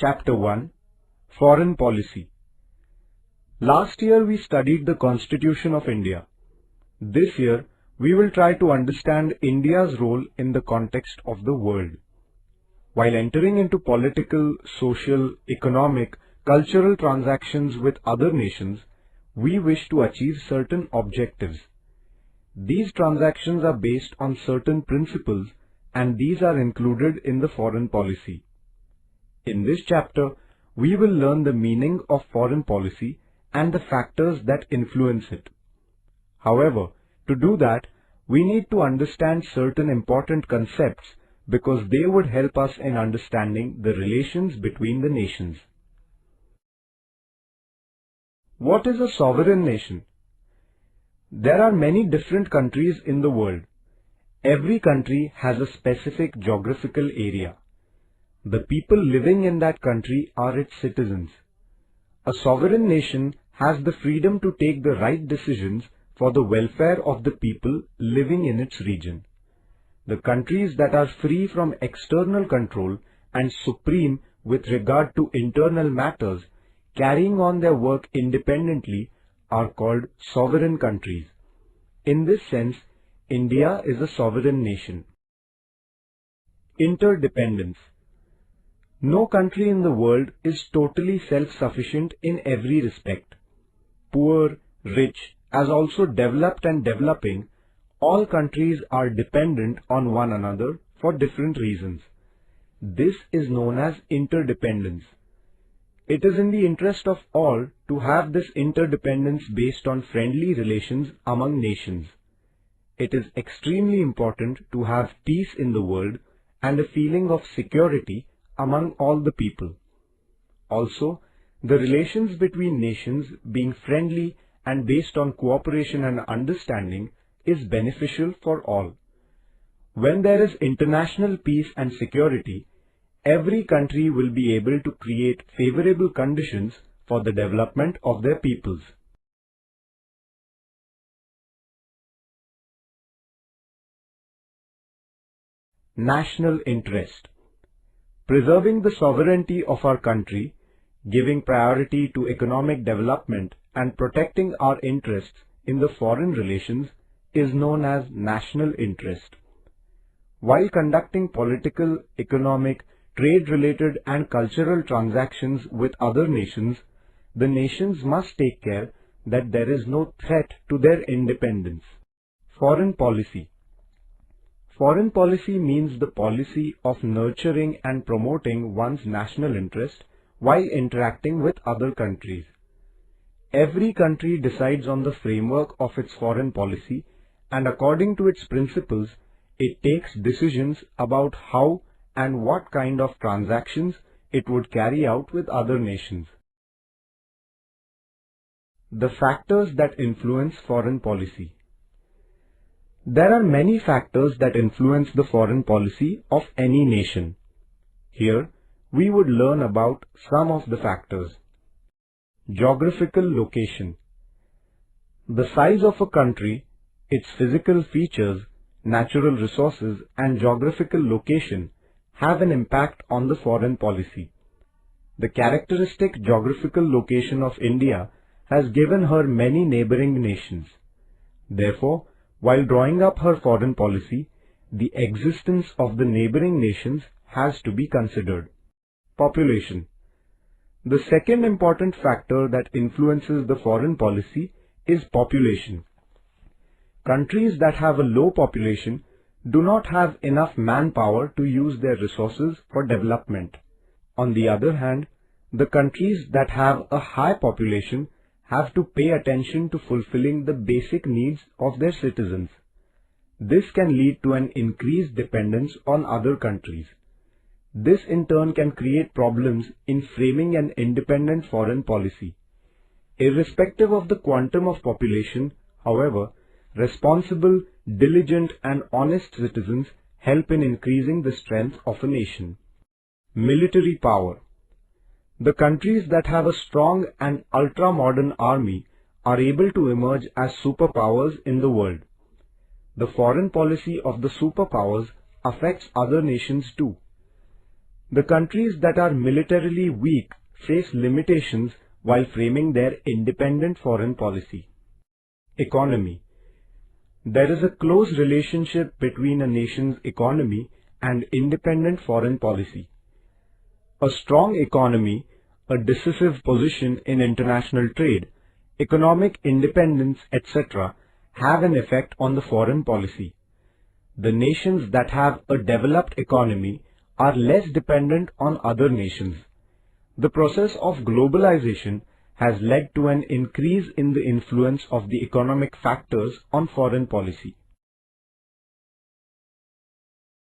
Chapter 1 Foreign Policy. Last year we studied the Constitution of India. This year we will try to understand India's role in the context of the world. While entering into political, social, economic, cultural transactions with other nations, we wish to achieve certain objectives. These transactions are based on certain principles, and these are included in the foreign policy. In this chapter, we will learn the meaning of foreign policy and the factors that influence it. However, to do that, we need to understand certain important concepts because they would help us in understanding the relations between the nations. What is a sovereign nation? There are many different countries in the world. Every country has a specific geographical area. The people living in that country are its citizens. A sovereign nation has the freedom to take the right decisions for the welfare of the people living in its region. The countries that are free from external control and supreme with regard to internal matters, carrying on their work independently, are called sovereign countries. In this sense, India is a sovereign nation. Interdependence. No country in the world is totally self-sufficient in every respect. Poor, rich, as also developed and developing, all countries are dependent on one another for different reasons. This is known as interdependence. It is in the interest of all to have this interdependence based on friendly relations among nations. It is extremely important to have peace in the world and a feeling of security among all the people. Also, the relations between nations being friendly and based on cooperation and understanding is beneficial for all. When there is international peace and security, every country will be able to create favorable conditions for the development of their peoples. National interest. Preserving the sovereignty of our country, giving priority to economic development and protecting our interests in the foreign relations is known as national interest. While conducting political, economic, trade-related and cultural transactions with other nations, the nations must take care that there is no threat to their independence. Foreign policy. Foreign policy means the policy of nurturing and promoting one's national interest while interacting with other countries. Every country decides on the framework of its foreign policy, and according to its principles, it takes decisions about how and what kind of transactions it would carry out with other nations. The factors that influence foreign policy. There are many factors that influence the foreign policy of any nation. Here, we would learn about some of the factors. Geographical location. The size of a country, its physical features, natural resources and geographical location have an impact on the foreign policy. The characteristic geographical location of India has given her many neighboring nations. Therefore, while drawing up her foreign policy, the existence of the neighboring nations has to be considered. Population. The second important factor that influences the foreign policy is population. Countries that have a low population do not have enough manpower to use their resources for development. On the other hand, the countries that have a high population have to pay attention to fulfilling the basic needs of their citizens. This can lead to an increased dependence on other countries. This in turn can create problems in framing an independent foreign policy. Irrespective of the quantum of population, however, responsible, diligent and honest citizens help in increasing the strength of a nation. Military power. The countries that have a strong and ultra-modern army are able to emerge as superpowers in the world. The foreign policy of the superpowers affects other nations too. The countries that are militarily weak face limitations while framing their independent foreign policy. Economy. There is a close relationship between a nation's economy and independent foreign policy. A strong economy, a decisive position in international trade, economic independence, etc., have an effect on the foreign policy. The nations that have a developed economy are less dependent on other nations. The process of globalization has led to an increase in the influence of the economic factors on foreign policy.